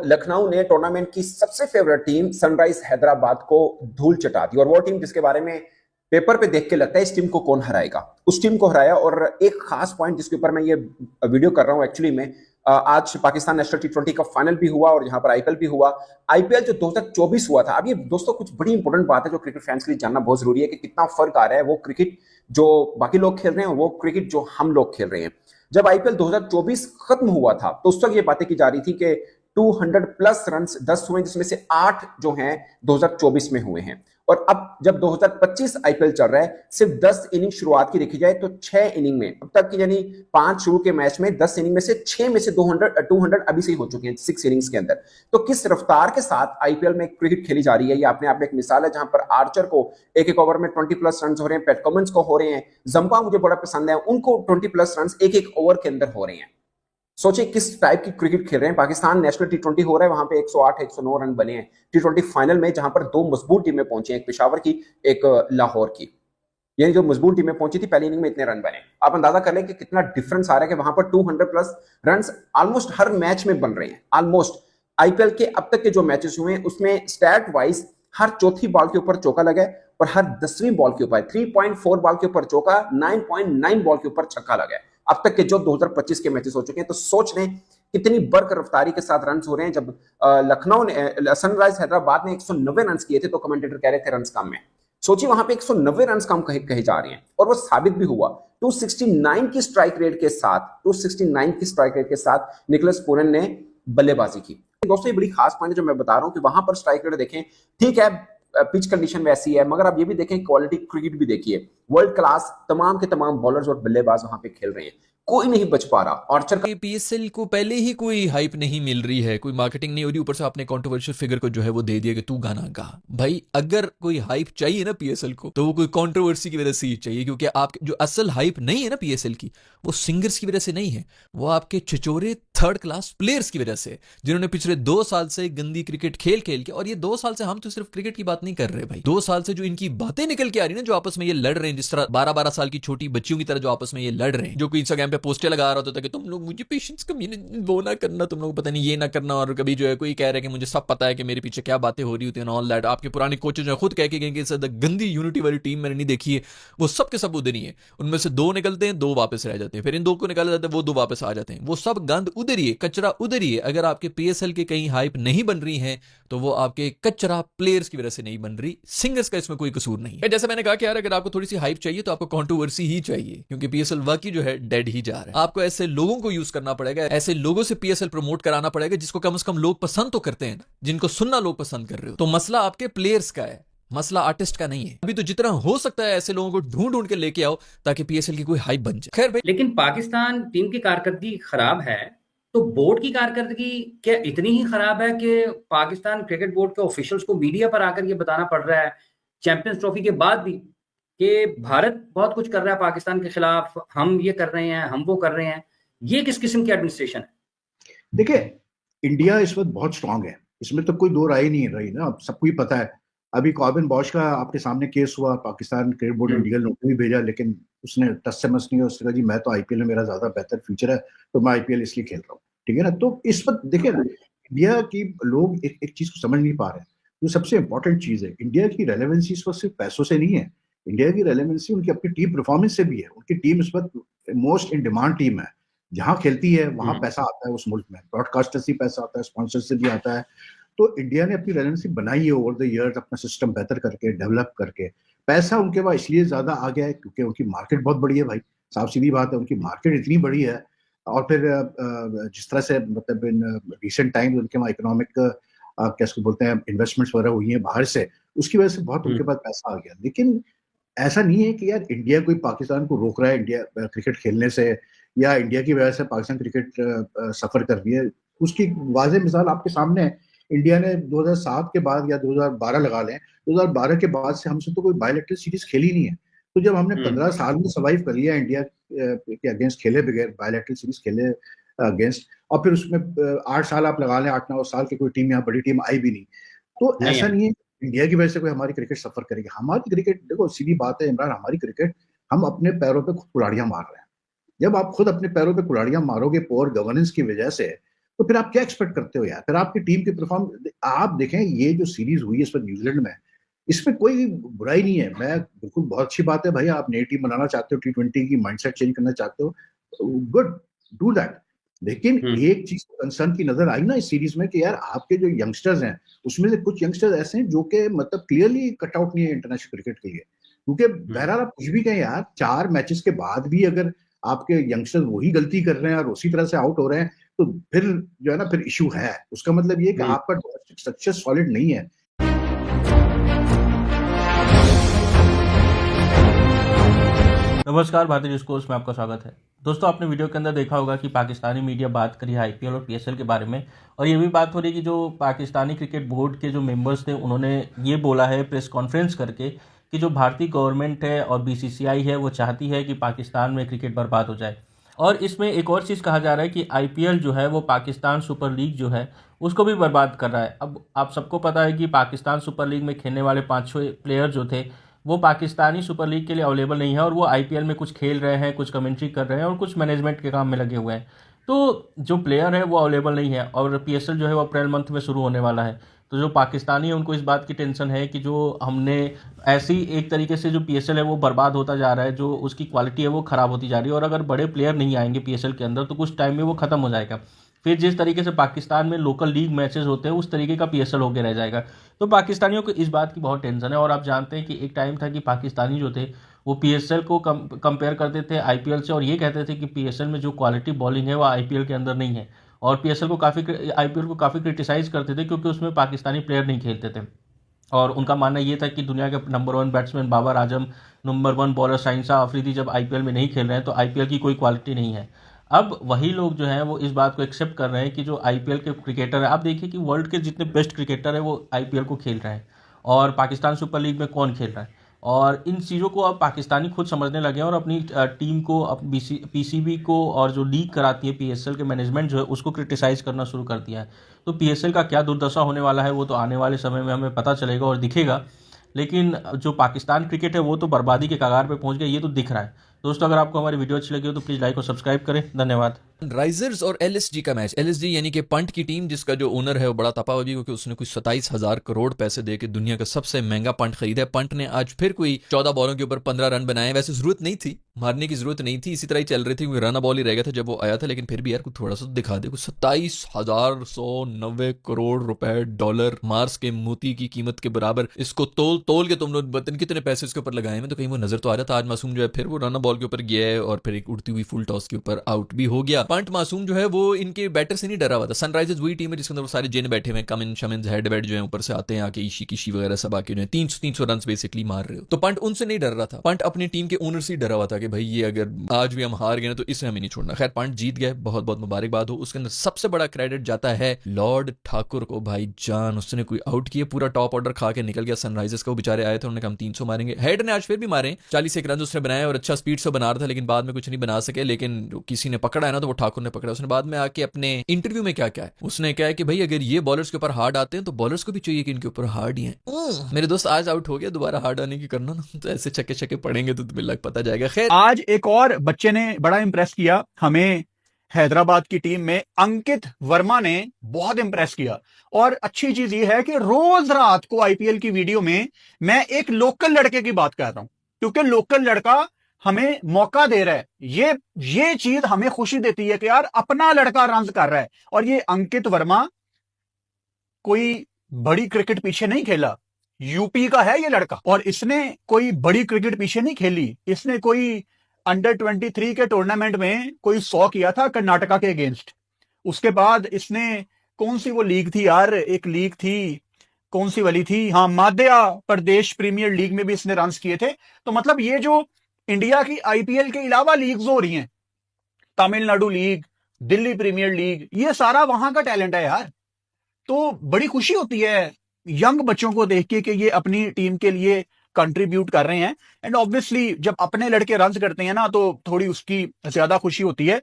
लखनऊ ने टूर्नामेंट की सबसे फेवरेट टीम सनराइज हैदराबाद को धूल चटा दी, और वो टीम जिसके बारे में पेपर पे देख के लगता है इस टीम को कौन हराएगा, उस टीम को हराया। और एक खास पॉइंट जिसके ऊपर मैं ये वीडियो कर रहा हूं एक्चुअली में, आज पाकिस्तान नेशनल टी20 का फाइनल भी हुआ और यहाँ पर आईपीएल भी हुआ। आईपीएल जो 2024 हुआ था, अब ये दोस्तों कुछ बड़ी इंपॉर्टेंट बात है जो क्रिकेट फैंस के लिए जानना बहुत जरूरी है कि कितना फर्क आ रहा है वो क्रिकेट जो बाकी लोग खेल रहे हैं, वो क्रिकेट जो हम लोग खेल रहे हैं। जब आईपीएल 2024 खत्म हुआ था तो उस वक्त ये बातें की जा रही थी कि 200 प्लस रन 10 हुए, जिसमें से 8 जो हैं 2024 में हुए हैं। और अब जब 2025 आईपीएल चल रहा है, सिर्फ 10 इनिंग शुरुआत की देखी जाए तो 6 इनिंग में अब तक की, यानी 5 शुरू के मैच में 10 इनिंग में से 6 में से 200 अभी से ही हो चुके हैं 6 इनिंग्स के अंदर। तो किस रफ्तार के साथ आईपीएल में क्रिकेट खेली जा रही है, ये अपने आप में एक मिसाल है, जहां पर आर्चर को एक एक ओवर में 20 प्लस रन हो रहे हैं, पैट कमिंस को हो रहे हैं, जंपा मुझे बड़ा पसंद है, उनको 20 प्लस रन एक एक ओवर के अंदर हो रहे हैं। सोचिए किस टाइप की क्रिकेट खेल रहे हैं। पाकिस्तान नेशनल टी20 हो रहा है, वहां पे 108 109 रन बने हैं टी20 फाइनल में, जहां पर 2 मजबूत टीमें पहुंची हैं, एक पेशावर की, एक लाहौर की। ये जो मजबूत टीमें पहुंची थी पहली इनिंग में इतने रन बने, आप अंदाजा कर लें कि कितना डिफरेंस आ रहा है कि वहां पर 200 प्लस रन ऑलमोस्ट हर मैच में बन रहे हैं। ऑलमोस्ट आईपीएल के अब तक के जो मैचेस हुए हैं उसमें स्टैट वाइज हर चौथी बॉल के ऊपर चौका लगा है और हर 10वीं बॉल के ऊपर 3.4 बॉल के ऊपर चौका, 9.9 बॉल के ऊपर छक्का लगा है अब तक के जो 2025 के मैचेस हो चुके हैं। तो सोच लें कितनी बर्क रफ्तारी के साथ रन हो रहे हैं। जब लखनऊ ने, सनराइज हैदराबाद ने 190 रन किए थे तो कमेंटेटर कह रहे थे रन कम है। सोचिए वहां पे 190 रन कम कहे जा रहे हैं और वो साबित भी हुआ। 269 की स्ट्राइक रेट के साथ 269 की स्ट्राइक रेट के साथ निकोलस पूरन ने बल्लेबाजी की। दोस्तों ये बड़ी खास पॉइंट है जो मैं बता रहा हूं कि वहां पर स्ट्राइक रेट देखें, ठीक है पिच कंडीशन वैसी है, मगर आप ये भी देखें क्वालिटी क्रिकेट भी देखिए, वर्ल्ड क्लास तमाम के तमाम बॉलर्स और बल्लेबाज वहां पे खेल रहे हैं, कोई नहीं बच पा रहा। आर्चर का पीएसएल को पहले ही कोई हाइप नहीं मिल रही है, कोई मार्केटिंग नहीं हो रही, ऊपर से आपने कंट्रोवर्शियल फिगर को जो है वो दे दिया कि तू गाना गा। भाई अगर कोई हाइप चाहिए ना पीएसएल को तो वो कोई कंट्रोवर्सी की वजह से ही चाहिए, क्योंकि आप जो असल हाइप नहीं है ना पीएसएल की, वो सिंगर्स की वजह से नहीं है, वो आपके छिचोरे थर्ड क्लास प्लेयर्स की वजह से, जिन्होंने पिछले 2 साल से गंदी क्रिकेट खेल खेल के, और ये 2 साल से हम तो सिर्फ क्रिकेट की बात नहीं कर रहे भाई, 2 साल से जो इनकी बातें निकल के आ रही है ना, जो आपस में ये लड़ रहे हैं, जिस तरह 12-12 साल की छोटी बच्चियों की तरह जो आपस में ये लड़ रहे हैं, जो कोई इंस्टाग्राम पे पोस्टर लगा रहा होता है कि तुम लोग मुझे पेशेंस कमी वो ना करना, तुम लोग पता नहीं ये ना करना, और कभी जो है कोई कह रहा है कि मुझे सब पता है कि मेरे पीछे क्या बातें हो रही होती हैं ऑल दैट। आपके पुराने कोचेज जो खुद कह के गए कि गंदी यूनिटी वाली टीम मैंने नहीं देखी है, वो सब के सब उधर ही है, उनमें से 2 निकलते हैं, 2 वापस रह जाते हैं, फिर इन 2 को निकाला जाता है, वो 2 वापस आ जाते हैं, वो सब गंद उधर ही है, कचरा उधर ही है। अगर आपके पीएसएल के कहीं हाइप नहीं बन रही है तो वो आपके कचरा प्लेयर्स की वजह से नहीं बन रही, सिंगर्स का इसमें कोई कसूर नहीं है। जैसे मैंने कहा कि यार अगर आपको थोड़ी सी हाइप चाहिए तो आपको कंट्रोवर्सी ही चाहिए, क्योंकि पीएसएल वाकई जो है डेड ही जा रहा है। आपको ऐसे लोगों को यूज करना पड़ेगा, ऐसे लोगों से पीएसएल प्रमोट कराना पड़ेगा जिसको कम से कम लोग पसंद तो करते हैं, जिनको सुनना लोग पसंद कर रहे हो। तो मसला आपके प्लेयर्स का है, मसला आर्टिस्ट का नहीं है। अभी तो जितना हो सकता है ऐसे लोगों को ढूंढ ढूंढ के लेके आओ ताकि पीएसएल की कोई हाइप बन जाए। खैर भाई, लेकिन पाकिस्तान टीम की कारकर्दगी खराब है, तो बोर्ड की कारकर्दगी क्या इतनी ही खराब है कि पाकिस्तान क्रिकेट बोर्ड के ऑफिशियल्स को मीडिया पर आकर ये बताना पड़ रहा है चैंपियंस ट्रॉफी के बाद भी कि भारत बहुत कुछ कर रहा है पाकिस्तान के खिलाफ, हम ये कर रहे हैं, हम वो कर रहे हैं। ये किस किस्म की एडमिनिस्ट्रेशन है? देखिए, इंडिया इस वक्त बहुत स्ट्रांग है, इसमें तो कोई 2 राय नहीं रही ना, सबको ही पता है। अभी कॉर्बिन बॉश का आपके सामने केस हुआ, पाकिस्तान क्रिकेट बोर्ड ने लीगल नोटिस भी भेजा, लेकिन उसने टस से मस नहीं, उसने कहा जी मैं तो आईपीएल में मेरा ज्यादा बेहतर फ्यूचर है, तो मैं आईपीएल इसलिए खेल रहा हूँ, ठीक है ना। तो इस वक्त देखिए ना, इंडिया की लोग एक चीज को समझ नहीं पा रहे हैं, जो सबसे इंपॉर्टेंट चीज है, इंडिया की रेलेवेंसी इस वक्त सिर्फ पैसों से नहीं है, इंडिया की रेलेवेंसी उनकी अपनी टीम परफॉर्मेंस से भी है। उनकी टीम इस वक्त मोस्ट इन डिमांड टीम है, जहां खेलती है वहां पैसा आता है, उस मुल्क में ब्रॉडकास्टर से पैसा आता है, स्पॉन्सर से भी आता है। तो इंडिया ने अपनी रेलेवेंसी बनाई है ओवर द ईयर्स, अपना सिस्टम बेहतर करके, डेवलप करके। पैसा उनके पास इसलिए ज्यादा आ गया है क्योंकि उनकी मार्केट बहुत बड़ी है भाई, साफ सीधी बात है, उनकी मार्केट इतनी बड़ी है। और फिर जिस तरह से मतलब इन रिसेंट टाइम उनके वहाँ इकोनॉमिक कैसे बोलते हैं इन्वेस्टमेंट्स वगैरह हुई है बाहर से, उसकी वजह से बहुत उनके पास पैसा आ गया। लेकिन ऐसा नहीं है कि यार इंडिया कोई पाकिस्तान को रोक रहा है इंडिया क्रिकेट खेलने से, या इंडिया की वजह से पाकिस्तान क्रिकेट सफर कर रही है। उसकी वाज़ेह मिसाल आपके सामने है। इंडिया ने 2007 के बाद या 2012 लगा लें, 2012 के बाद से हमसे तो कोई बायलैटरल सीरीज खेली नहीं है। तो जब हमने 15 साल में सर्वाइव कर लिया इंडिया के अगेंस्ट खेले बगैर, बायलैटरल सीरीज खेले अगेंस्ट, और फिर उसमें 8 साल आप लगा लें, 8-9 साल की कोई टीम यहाँ बड़ी टीम आई भी नहीं, तो ऐसा नहीं है इंडिया की वजह से कोई हमारी क्रिकेट सफर करेगी। हमारी क्रिकेट देखो सीधी बात है इमरान, हमारी क्रिकेट हम अपने पैरों पे खुद कुल्हाड़ियां मार रहे हैं। जब आप खुद अपने पैरों पे कुल्हाड़ियां मारोगे पोअर गवर्नेंस की वजह से, तो फिर आप क्या एक्सपेक्ट करते हो यार? फिर आपकी टीम के परफॉर्म आप देखें, ये जो सीरीज हुई है इस पर न्यूजीलैंड में, इसमें कोई बुराई नहीं है। मैं बिल्कुल बहुत अच्छी बात है भाई, आप नई टीम बनाना चाहते हो, T20 की माइंडसेट चेंज करना चाहते हो, गुड, डू दैट। लेकिन एक चीज कंसर्न की नजर आई ना इस सीरीज में कि यार आपके जो यंगस्टर्स हैं उसमें से कुछ यंगस्टर्स ऐसे हैं जो कि मतलब क्लियरली कट आउट नहीं है इंटरनेशनल क्रिकेट के लिए। क्योंकि बहरहाल आप कुछ भी कहें यार, 4 मैचेस के बाद भी अगर आपके यंगस्टर्स वही गलती कर रहे हैं और उसी तरह से आउट हो रहे हैं, तो फिर जो है ना, फिर इशू है। उसका मतलब ये कि आपका डोमेस्टिक स्ट्रक्चर सॉलिड नहीं है। नमस्कार, भारतीय न्यूज़ कोर्स में आपका स्वागत है। दोस्तों, आपने वीडियो के अंदर देखा होगा कि पाकिस्तानी मीडिया बात करी है आईपीएल और पीएसएल के बारे में, और ये भी बात हो रही है कि जो पाकिस्तानी क्रिकेट बोर्ड के जो मेंबर्स थे उन्होंने ये बोला है प्रेस कॉन्फ्रेंस करके कि जो भारतीय गवर्नमेंट है और बीसीसीआई है वो चाहती है कि पाकिस्तान में क्रिकेट बर्बाद हो जाए। और इसमें एक और चीज़ कहा जा रहा है कि आईपीएल जो है वो पाकिस्तान सुपर लीग जो है उसको भी बर्बाद कर रहा है। अब आप सबको पता है कि पाकिस्तान सुपर लीग में खेलने वाले 5-6 प्लेयर जो थे वो पाकिस्तानी सुपर लीग के लिए अवेलेबल नहीं है, और वो आईपीएल में कुछ खेल रहे हैं, कुछ कमेंट्री कर रहे हैं और कुछ मैनेजमेंट के काम में लगे हुए हैं। तो जो प्लेयर है वो अवेलेबल नहीं है, और पीएसएल जो है वो अप्रैल मंथ में शुरू होने वाला है। तो जो पाकिस्तानी है उनको इस बात की टेंशन है कि जो हमने ऐसी एक तरीके से जो पीएसएल है वो बर्बाद होता जा रहा है, जो उसकी क्वालिटी है वो ख़राब होती जा रही है, और अगर बड़े प्लेयर नहीं आएंगे पीएसएल के अंदर तो कुछ टाइम में वो ख़त्म हो जाएगा। फिर जिस तरीके से पाकिस्तान में लोकल लीग मैचेस होते हैं उस तरीके का पीएसएल होकर रह जाएगा। तो पाकिस्तानियों को इस बात की बहुत टेंशन है, और आप जानते हैं कि एक टाइम था कि पाकिस्तानी जो थे वो पीएसएल को कंपेयर करते थे आईपीएल से, और ये कहते थे कि पीएसएल में जो क्वालिटी बॉलिंग है वो आईपीएल के अंदर नहीं है, और पीएसएल को आईपीएल को काफ़ी क्रिटिसाइज करते थे क्योंकि उसमें पाकिस्तानी प्लेयर नहीं खेलते थे। और उनका मानना ये था कि दुनिया के number 1 batsman Babar Azam, number 1 bowler Shaheen Shah Afridi जब आईपीएल में नहीं खेल रहे हैं तो आईपीएल की कोई क्वालिटी नहीं है। अब वही लोग जो हैं वो इस बात को एक्सेप्ट कर रहे हैं कि जो आईपीएल के क्रिकेटर हैं, आप देखिए कि वर्ल्ड के जितने बेस्ट क्रिकेटर हैं वो आईपीएल को खेल रहे हैं, और पाकिस्तान सुपर लीग में कौन खेल रहा है। और इन चीज़ों को अब पाकिस्तानी खुद समझने लगे हैं, और अपनी टीम को, पीसीबी को, और जो लीग कराती है पीएसएल के मैनेजमेंट जो है उसको क्रिटिसाइज़ करना शुरू कर दिया है। तो पीएसएल का क्या दुर्दशा होने वाला है वो तो आने वाले समय में हमें पता चलेगा और दिखेगा, लेकिन जो पाकिस्तान क्रिकेट है वो तो बर्बादी के कगार पे पहुंच गया, ये तो दिख रहा है। दोस्तों, अगर आपको हमारी वीडियो अच्छी लगी हो तो प्लीज़ लाइक और सब्सक्राइब करें। धन्यवाद। सनराइजर्स और एलएसजी का मैच, एलएसजी यानी कि पंट की टीम, जिसका जो ओनर है वो बड़ा तपा हुआ भी क्योंकि उसने कुछ 27,000 करोड़ पैसे देके दुनिया का सबसे महंगा पंट खरीदा है। पंट ने आज फिर कोई 14 बॉलों के ऊपर 15 रन बनाए। वैसे जरूरत नहीं थी, मारने की जरूरत नहीं थी, इसी तरह ही चल रही थी क्योंकि रन बॉल ही रह गया था जब वो आया था, लेकिन फिर भी यार कुछ थोड़ा सा दिखा दे। कुछ 27,190 करोड़ रुपए, डॉलर, मार्स के मोती की कीमत के बराबर इसको तोल तोल के तुम लोग बतन कितने पैसे इसके ऊपर लगाए हैं, तो कहीं वो नजर तो आ रहा था। आज मासूम जो है फिर वो रन बॉल के ऊपर गया है और फिर एक उड़ती हुई फुल टॉस के ऊपर आउट भी हो गया। पंट मासूम जो है वो इनके बैटर से नहीं डरा हुआ था। सनराइजर्स वही टीम है जिसके अंदर वो सारे जिन बैठे हुए, कमिन शमिन हेड वेड जो है ऊपर से आते हैं, आके ईशी किशी वगैरह सब आके जो है 300 रन बेसिकली मार रहे हो। तो पंट उनसे नहीं डर रहा था, पंट अपनी टीम के ओनर से ही डरा हुआ था कि भाई ये अगर आज भी हम हार गए ना तो इसे हमें नहीं छोड़ना। खैर पंट जीत गए, बहुत बहुत मुबारकबाद हो। उसके अंदर सबसे बड़ा क्रेडिट जाता है लॉर्ड ठाकुर को। भाई जान, उसने कोई आउट किया, पूरा टॉप ऑर्डर खा के निकल गया। सनराइजर्स को बेचारे आए थे, उन्होंने कहा हम 300 मारेंगे। हेड ने आज फिर भी मारे, 41 रन उसने बनाए और अच्छा स्पीड से बना रहा था, लेकिन बाद में कुछ नहीं बना सके। लेकिन किसी ने पकड़ा है ना तो वो ठाकुर ने पकड़ा। उसने बाद में आके अपने इंटरव्यू में क्या क्या है, उसने कहा है कि भाई अगर ये बॉलर्स के ऊपर हार्ड आते हैं तो बॉलर्स को भी चाहिए कि इनके ऊपर हार्ड ही हैं। मेरे दोस्त आज आउट हो गया, दोबारा हार्ड आने की करना ना, तो ऐसे छक्के छक्के पड़ेंगे तो तुम्हें लग पता जाएगा। खैर आज एक और बच्चे ने बड़ा इंप्रेस किया हमें, हैदराबाद की टीम में अंकित वर्मा ने बहुत इंप्रेस किया। और अच्छी चीज ये है कि रोज रात को आईपीएल की वीडियो में मैं एक लोकल लड़के की बात कर रहा हूं, क्योंकि लोकल लड़का हमें मौका दे रहा है। ये चीज हमें खुशी देती है कि यार अपना लड़का रन कर रहा है। और ये अंकित वर्मा कोई बड़ी क्रिकेट पीछे नहीं खेला, यूपी का है ये लड़का, और इसने कोई बड़ी क्रिकेट पीछे नहीं खेली। इसने कोई अंडर 23 के टूर्नामेंट में कोई 100 किया था कर्नाटका के अगेंस्ट। उसके बाद इसने कौन सी वो लीग थी यार, एक लीग थी, कौन सी वाली थी, हाँ, मध्य प्रदेश प्रीमियर लीग में भी इसने रन किए थे। तो मतलब ये जो इंडिया की आईपीएल के अलावा लीग्स हो रही हैं, Tamil Nadu league, Delhi premier league, ये सारा वहां का टैलेंट है यार। तो बड़ी खुशी होती है यंग बच्चों को देख के कि ये अपनी टीम के लिए कंट्रीब्यूट कर रहे हैं। एंड ऑब्वियसली जब अपने लड़के रन करते हैं ना तो थोड़ी उसकी ज्यादा खुशी होती है।